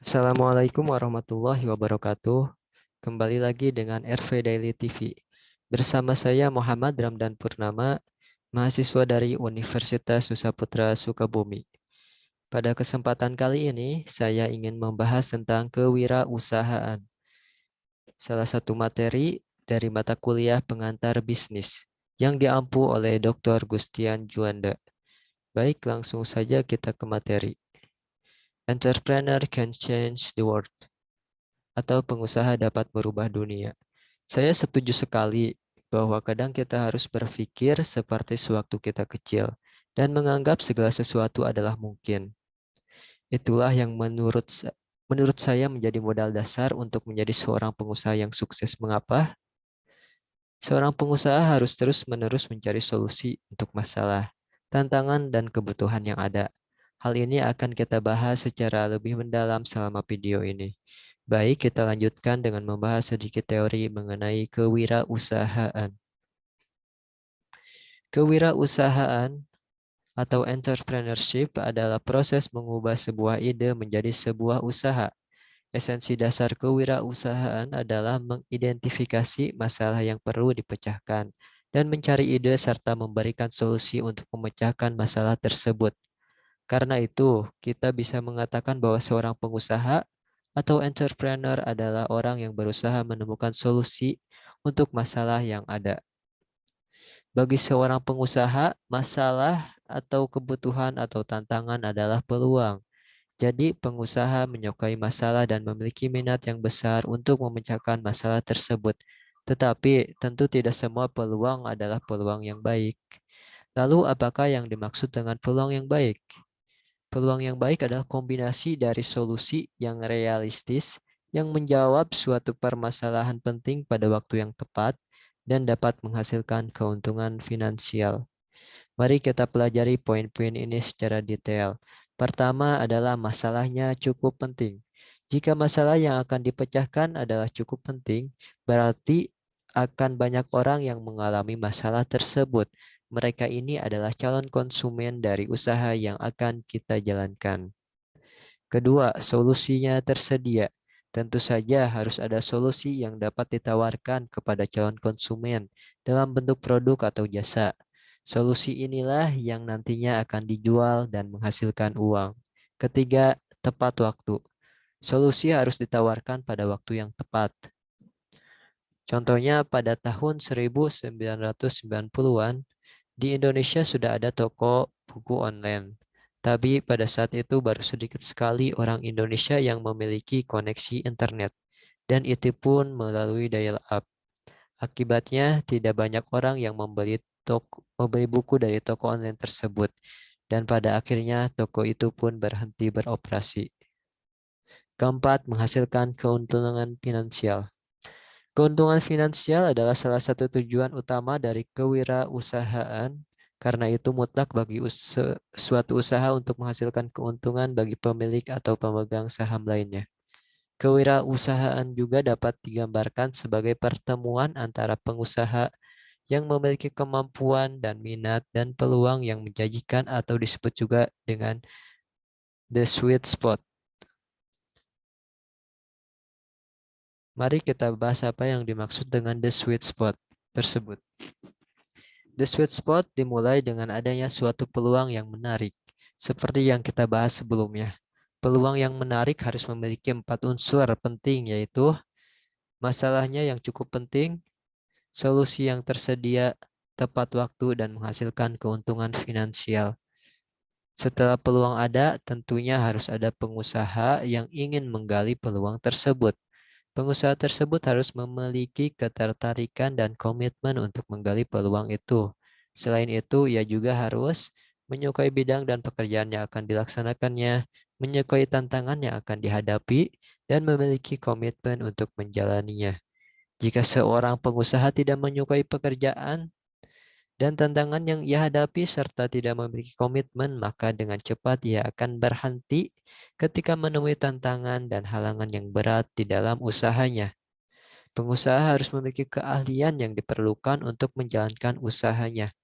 Assalamualaikum warahmatullahi wabarakatuh. Kembali lagi dengan RV Daily TV. Bersama saya Muhammad Ramdan Purnama, mahasiswa dari Universitas Nusa Putra Sukabumi. Pada kesempatan kali ini, saya ingin membahas tentang kewirausahaan, salah satu materi dari mata kuliah pengantar bisnis yang diampu oleh Dr. Gustian Juanda. Baik, langsung saja kita ke materi. Entrepreneur can change the world, atau pengusaha dapat merubah dunia. Saya setuju sekali bahwa kadang kita harus berpikir seperti sewaktu kita kecil dan menganggap segala sesuatu adalah mungkin. Itulah yang menurut saya menjadi modal dasar untuk menjadi seorang pengusaha yang sukses. Mengapa? Seorang pengusaha harus terus-menerus mencari solusi untuk masalah, tantangan, dan kebutuhan yang ada. Hal ini akan kita bahas secara lebih mendalam selama video ini. Baik, kita lanjutkan dengan membahas sedikit teori mengenai kewirausahaan. Kewirausahaan atau entrepreneurship adalah proses mengubah sebuah ide menjadi sebuah usaha. Esensi dasar kewirausahaan adalah mengidentifikasi masalah yang perlu dipecahkan dan mencari ide serta memberikan solusi untuk memecahkan masalah tersebut. Karena itu, kita bisa mengatakan bahwa seorang pengusaha atau entrepreneur adalah orang yang berusaha menemukan solusi untuk masalah yang ada. Bagi seorang pengusaha, masalah atau kebutuhan atau tantangan adalah peluang. Jadi, pengusaha menyukai masalah dan memiliki minat yang besar untuk memecahkan masalah tersebut. Tetapi, tentu tidak semua peluang adalah peluang yang baik. Lalu, apakah yang dimaksud dengan peluang yang baik? Peluang yang baik adalah kombinasi dari solusi yang realistis, yang menjawab suatu permasalahan penting pada waktu yang tepat, dan dapat menghasilkan keuntungan finansial. Mari kita pelajari poin-poin ini secara detail. Pertama adalah masalahnya cukup penting. Jika masalah yang akan dipecahkan adalah cukup penting, berarti akan banyak orang yang mengalami masalah tersebut. Mereka ini adalah calon konsumen dari usaha yang akan kita jalankan. Kedua, solusinya tersedia. Tentu saja harus ada solusi yang dapat ditawarkan kepada calon konsumen dalam bentuk produk atau jasa. Solusi inilah yang nantinya akan dijual dan menghasilkan uang. Ketiga, tepat waktu. Solusi harus ditawarkan pada waktu yang tepat. Contohnya pada tahun 1990-an, di Indonesia sudah ada toko buku online. Tapi pada saat itu baru sedikit sekali orang Indonesia yang memiliki koneksi internet. Dan itu pun melalui dial-up. Akibatnya tidak banyak orang yang membeli buku dari toko online tersebut. Dan pada akhirnya toko itu pun berhenti beroperasi. Keempat, menghasilkan keuntungan finansial. Keuntungan finansial adalah salah satu tujuan utama dari kewirausahaan, karena itu mutlak bagi suatu usaha untuk menghasilkan keuntungan bagi pemilik atau pemegang saham lainnya. Kewirausahaan juga dapat digambarkan sebagai pertemuan antara pengusaha yang memiliki kemampuan dan minat dan peluang yang menjanjikan atau disebut juga dengan the sweet spot. Mari kita bahas apa yang dimaksud dengan the sweet spot tersebut. The sweet spot dimulai dengan adanya suatu peluang yang menarik, seperti yang kita bahas sebelumnya. Peluang yang menarik harus memiliki 4 unsur penting, yaitu masalahnya yang cukup penting, solusi yang tersedia, tepat waktu, dan menghasilkan keuntungan finansial. Setelah peluang ada, tentunya harus ada pengusaha yang ingin menggali peluang tersebut. Pengusaha tersebut harus memiliki ketertarikan dan komitmen untuk menggali peluang itu. Selain itu, ia juga harus menyukai bidang dan pekerjaan yang akan dilaksanakannya, menyukai tantangan yang akan dihadapi, dan memiliki komitmen untuk menjalaninya. Jika seorang pengusaha tidak menyukai pekerjaan dan tantangan yang ia hadapi serta tidak memiliki komitmen, maka dengan cepat ia akan berhenti ketika menemui tantangan dan halangan yang berat di dalam usahanya. Pengusaha harus memiliki keahlian yang diperlukan untuk menjalankan usahanya.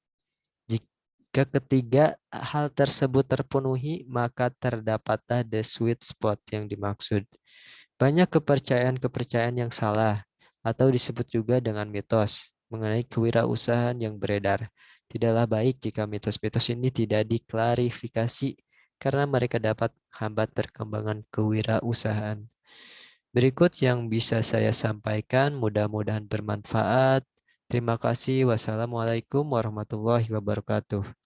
Jika ketiga hal tersebut terpenuhi, maka terdapatlah the sweet spot yang dimaksud. Banyak kepercayaan-kepercayaan yang salah atau disebut juga dengan mitos mengenai kewirausahaan yang beredar. Tidaklah baik jika mitos-mitos ini tidak diklarifikasi karena mereka dapat hambat perkembangan kewirausahaan. Berikut yang bisa saya sampaikan, mudah-mudahan bermanfaat. Terima kasih. Wassalamualaikum warahmatullahi wabarakatuh.